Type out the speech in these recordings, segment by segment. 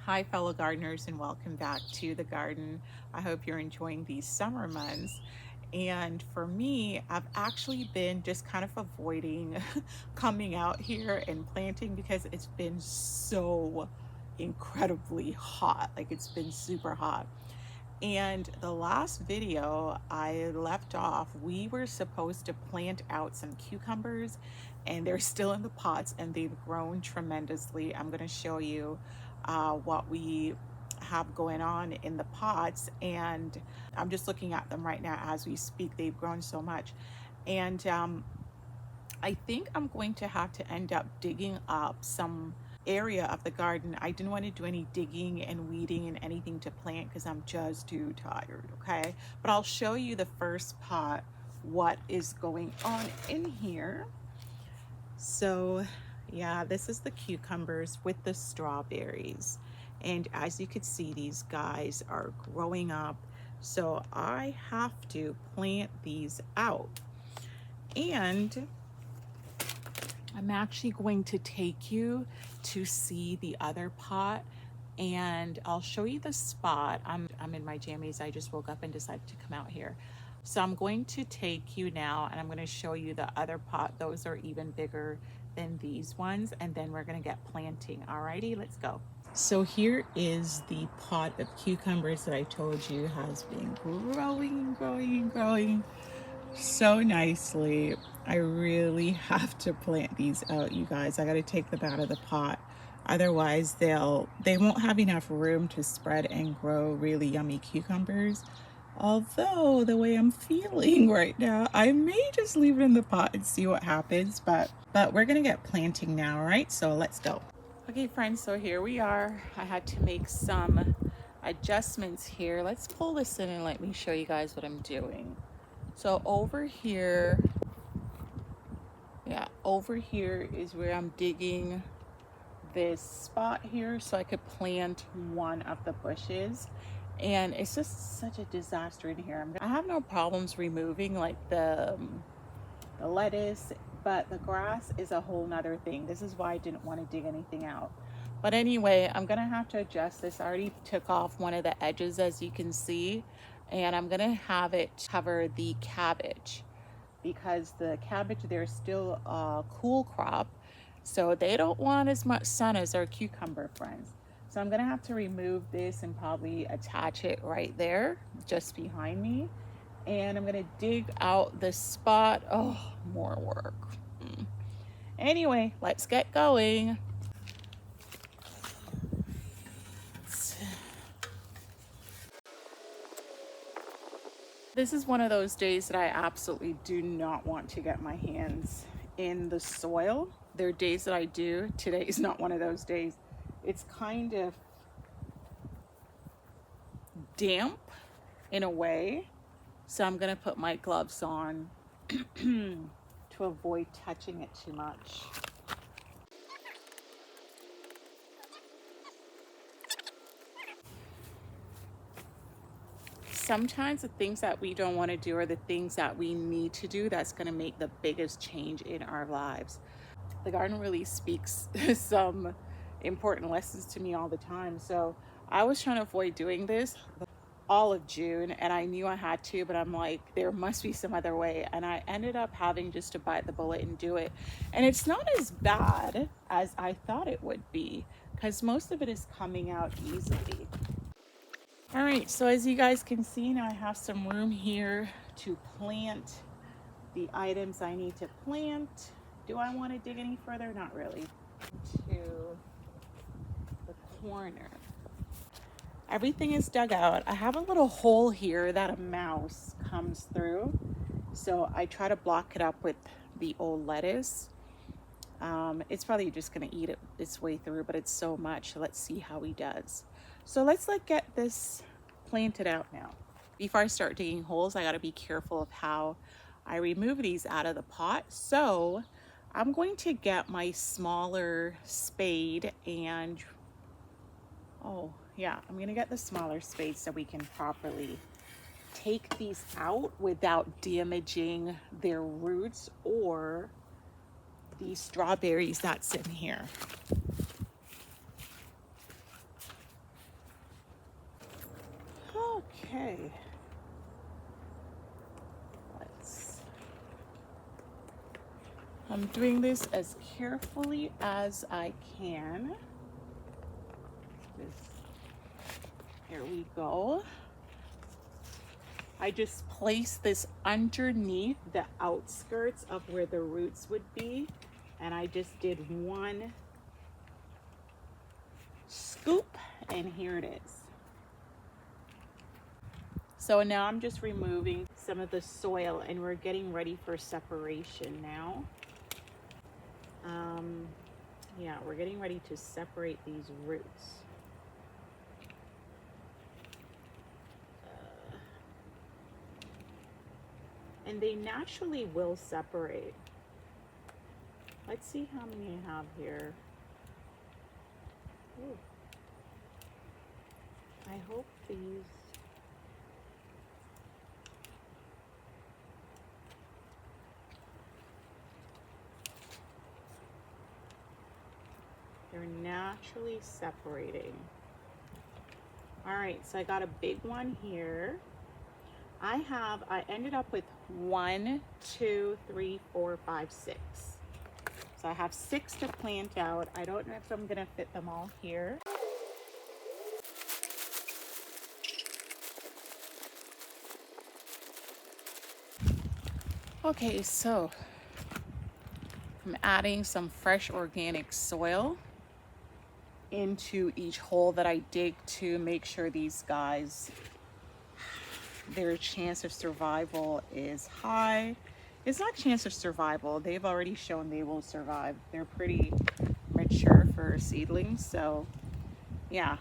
Hi fellow gardeners, and welcome back to the garden. I hope you're enjoying these summer months. And for me, I've actually been just kind of avoiding coming out here and planting because it's been so incredibly hot. Like, it's been super hot. And the last video I left off, we were supposed to plant out some cucumbers, and they're still in the pots and they've grown tremendously. I'm going to show you what we have going on in the pots, and I'm just looking at them right now as we speak. They've grown so much. And I think I'm going to have to end up digging up some area of the garden. I didn't want to do any digging and weeding and anything to plant because I'm just too tired, okay? But I'll show you the first pot, what is going on in here. So yeah, this is the cucumbers with the strawberries. And as you can see, these guys are growing up. So I have to plant these out. And I'm actually going to take you to see the other pot, and I'll show you the spot. I'm in my jammies. I just woke up and decided to come out here. So I'm going to take you now and I'm going to show you the other pot. Those are even bigger than these ones, and then we're going to get planting. Alrighty, let's go. So here is the pot of cucumbers that I told you has been growing so nicely. I really have to plant these out, you guys. I got to take them out of the pot, otherwise they won't have enough room to spread and grow really yummy cucumbers. Although the way I'm feeling right now, I may just leave it in the pot and see what happens, but we're gonna get planting now, right? So let's go. Okay friends, so here we are. I had to make some adjustments here. Let's pull this in and let me show you guys what I'm doing. So over here, over here is where I'm digging this spot here so I could plant one of the bushes. And it's just such a disaster in here. I have no problems removing like the lettuce, but the grass is a whole nother thing. This is why I didn't want to dig anything out. But anyway, I'm gonna have to adjust this. I already took off one of the edges, as you can see, and I'm gonna have it cover the cabbage because the cabbage, they're still a cool crop, so they don't want as much sun as our cucumber friends. So I'm gonna have to remove this and probably attach it right there just behind me, and I'm gonna dig out the spot. Oh, more work. Anyway, let's get going. This is one of those days that I absolutely do not want to get my hands in the soil. There are days that I do. Today is not one of those days. It's kind of damp in a way, so I'm gonna put my gloves on to avoid touching it too much. Sometimes the things that we don't want to do are the things that we need to do that's going to make the biggest change in our lives. The garden really speaks some important lessons to me all the time. So I was trying to avoid doing this all of June, and I knew I had to, but I'm like, there must be some other way. And I ended up having just to bite the bullet and do it. And it's not as bad as I thought it would be because most of it is coming out easily. All right, so as you guys can see, now I have some room here to plant the items I need to plant. Do I want to dig any further? Not really. To the corner. Everything is dug out. I have a little hole here that a mouse comes through, so I try to block it up with the old lettuce. It's probably just going to eat its way through, but it's so much. Let's see how he does. So let's get this planted out now. Before I start digging holes, I got to be careful of how I remove these out of the pot. So I'm going to get my smaller spade and, oh yeah, I'm going to get the smaller spade so we can properly take these out without damaging their roots or the strawberries that's in here. Okay. Let's. I'm doing this as carefully as I can. Here we go. I just placed this underneath the outskirts of where the roots would be, and I just did one scoop, and here it is. So now I'm just removing some of the soil, and we're getting ready for separation now. Yeah, we're getting ready to separate these roots. And they naturally will separate. Let's see how many I have here. Ooh. I hope these. They're naturally separating. All right, so I got a big one here. I ended up with 1, 2, 3, 4, 5, 6. So I have 6 to plant out. I don't know if I'm gonna fit them all here. Okay, so I'm adding some fresh organic soil into each hole that I dig to make sure these guys, their chance of survival is high. It's not chance of survival. They've already shown they will survive. They're pretty mature for seedlings. So yeah,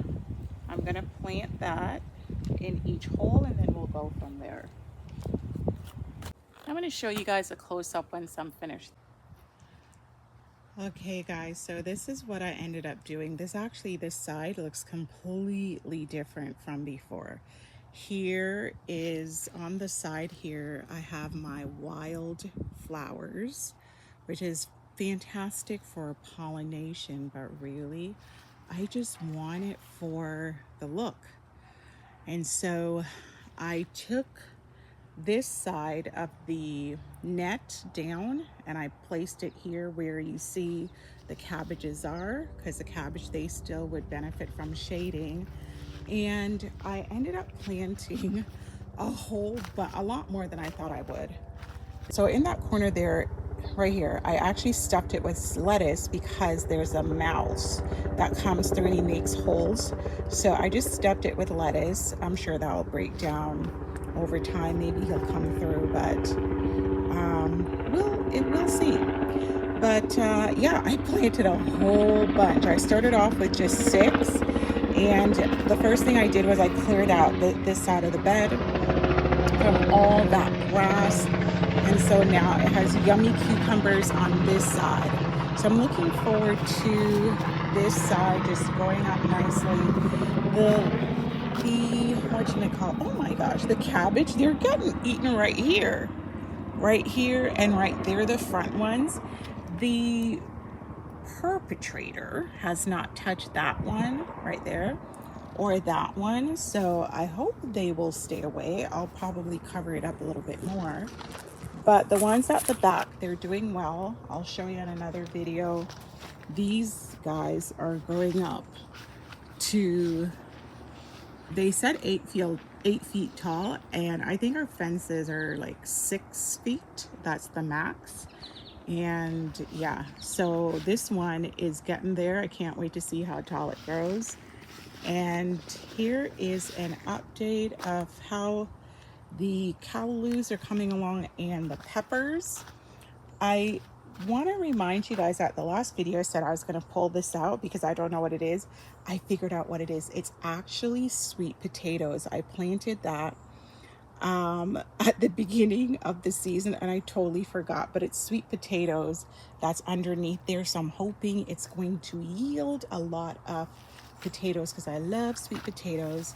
I'm gonna plant that in each hole and then we'll go from there. I'm gonna show you guys a close-up once I'm finished. Okay guys, so this is what I ended up doing. This side looks completely different from before. Here is, on the side here, I have my wild flowers, which is fantastic for pollination, but really, I just want it for the look. And so I took this side of the net down and I placed it here where you see the cabbages are, because the cabbage, they still would benefit from shading. And I ended up planting a lot more than I thought I would. So in that corner there, right here, I actually stuffed it with lettuce because there's a mouse that comes through and he makes holes. So I just stuffed it with lettuce. I'm sure that'll break down over time. Maybe he'll come through, but we'll see. But yeah, I planted a whole bunch. I started off with just 6, and the first thing I did was I cleared out this side of the bed from all that grass. And so now it has yummy cucumbers on this side. So I'm looking forward to this side just growing up nicely. Oh my gosh, the cabbage, they're getting eaten right here and right there, the front ones. The perpetrator has not touched that one right there or that one, so I hope they will stay away. I'll probably cover it up a little bit more, but the ones at the back, they're doing well. I'll show you in another video. These guys are growing up to, they said 8 feet tall, and I think our fences are like 6 feet. That's the max. And yeah, so this one is getting there. I can't wait to see how tall it grows. And here is an update of how the callalus are coming along and the peppers. I want to remind you guys that the last video I said I was going to pull this out because I don't know what it is. I figured out what it is. It's actually sweet potatoes. I planted that at the beginning of the season and I totally forgot, but it's sweet potatoes that's underneath there. So I'm hoping it's going to yield a lot of potatoes because I love sweet potatoes.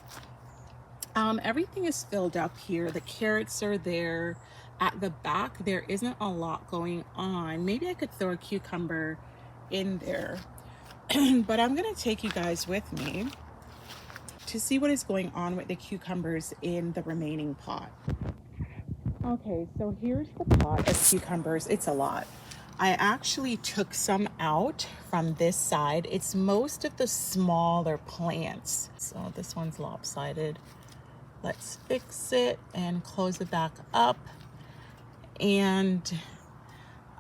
Everything is filled up here. The carrots are there. At the back, there isn't a lot going on. Maybe I could throw a cucumber in there. But I'm going to take you guys with me to see what is going on with the cucumbers in the remaining pot. Okay, so here's the pot of cucumbers. It's a lot. I actually took some out from this side. It's most of the smaller plants. So this one's lopsided. Let's fix it and close it back up. And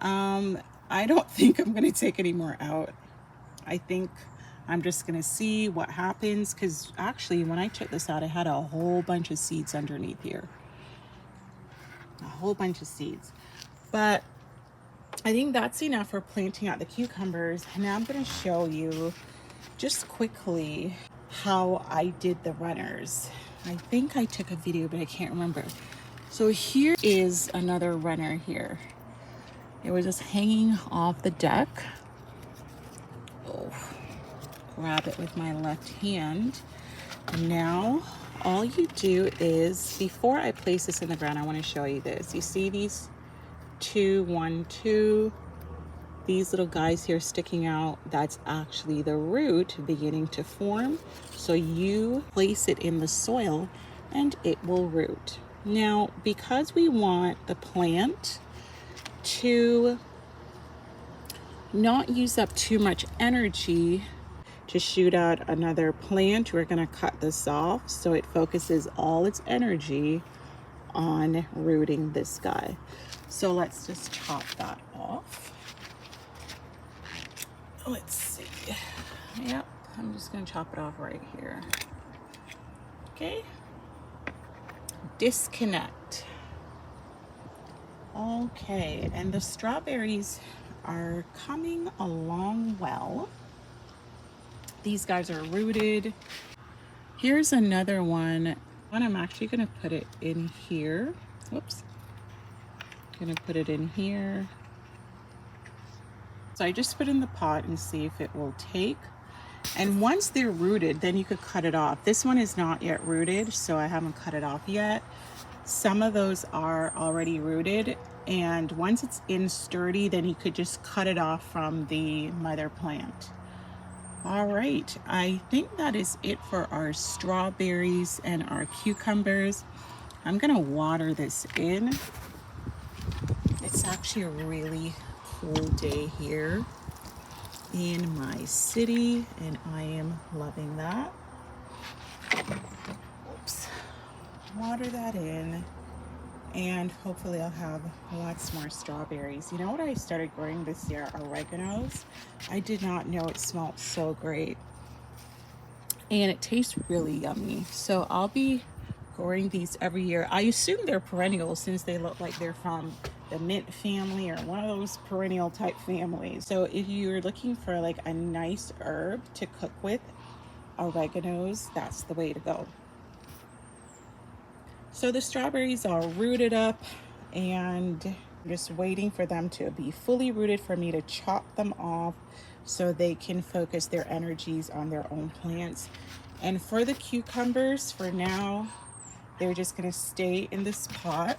I don't think I'm gonna take any more out. I think I'm just gonna see what happens, because actually when I took this out, I had a whole bunch of seeds underneath here. A whole bunch of seeds. But I think that's enough for planting out the cucumbers. Now I'm gonna show you just quickly how I did the runners. I think I took a video, but I can't remember. So here is another runner here. It was just hanging off the deck. Oh, grab it with my left hand. And now all you do is, before I place this in the ground, I want to show you this. You see these these little guys here sticking out? That's actually the root beginning to form. So you place it in the soil and it will root. Now, because we want the plant to not use up too much energy to shoot out another plant, we're going to cut this off so it focuses all its energy on rooting this guy. So let's just chop that off. Let's see. Yep, I'm just going to chop it off right here. Okay. Disconnect. Okay, and the strawberries are coming along well. These guys are rooted. Here's another one. I'm actually going to put it in here. Whoops. Going to put it in here. So I just put in the pot and see if it will take. And once they're rooted, then you could cut it off. This one is not yet rooted, so I haven't cut it off yet. Some of those are already rooted, and once it's in sturdy, then you could just cut it off from the mother plant. All right, I think that is it for our strawberries and our cucumbers. I'm gonna water this in. It's actually a really cool day here in my city, and I am loving that. Oops. Water that in, and hopefully I'll have lots more strawberries. You know what I started growing this year? Oreganos. I did not know it smelled so great, and it tastes really yummy. So I'll be growing these every year. I assume they're perennials since they look like they're from the mint family or one of those perennial type families. So if you're looking for like a nice herb to cook with, oreganos, that's the way to go. So the strawberries are rooted up, and I'm just waiting for them to be fully rooted for me to chop them off so they can focus their energies on their own plants. And for the cucumbers, for now, they're just gonna stay in this pot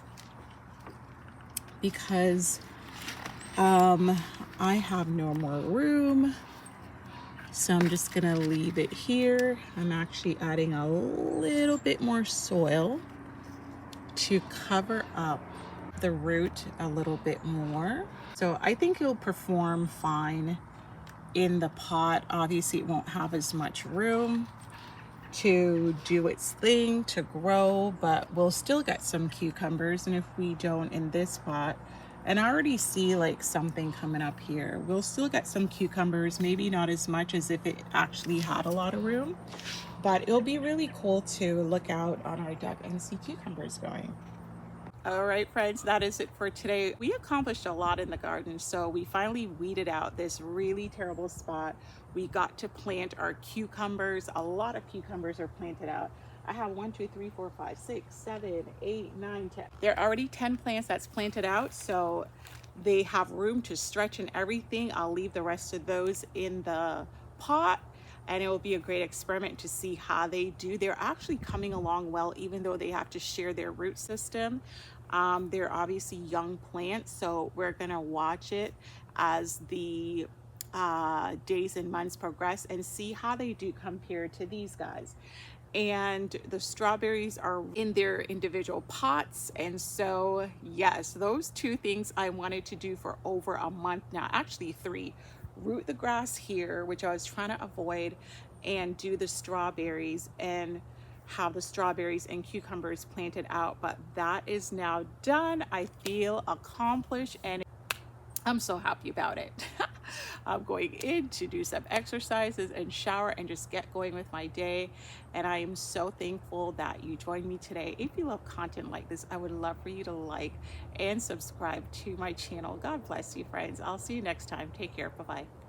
because I have no more room. So I'm just gonna leave it here. I'm actually adding a little bit more soil to cover up the root a little bit more. So I think it'll perform fine in the pot. Obviously it won't have as much room to do its thing, to grow, but we'll still get some cucumbers. And if we don't in this pot, and I already see like something coming up here, we'll still get some cucumbers, maybe not as much as if it actually had a lot of room, but it'll be really cool to look out on our deck and see cucumbers growing. All right, friends, that is it for today. We accomplished a lot in the garden. So we finally weeded out this really terrible spot. We got to plant our cucumbers. A lot of cucumbers are planted out. I have 1, 2, 3, 4, 5, 6, 7, 8, 9, 10. There are already 10 plants that's planted out, so they have room to stretch and everything. I'll leave the rest of those in the pot, and it will be a great experiment to see how they do. They're actually coming along well, even though they have to share their root system. They're obviously young plants, so we're gonna watch it as the days and months progress and see how they do compared to these guys. and the strawberries are in their individual pots. And so yes, those two things I wanted to do for over a month now, actually 3. Root the grass here, which I was trying to avoid, and do the strawberries and have the strawberries and cucumbers planted out. But that is now done. I feel accomplished and I'm so happy about it. I'm going in to do some exercises and shower and just get going with my day. And I am so thankful that you joined me today. If you love content like this, I would love for you to like and subscribe to my channel. God bless you, friends. I'll see you next time. Take care. Bye-bye.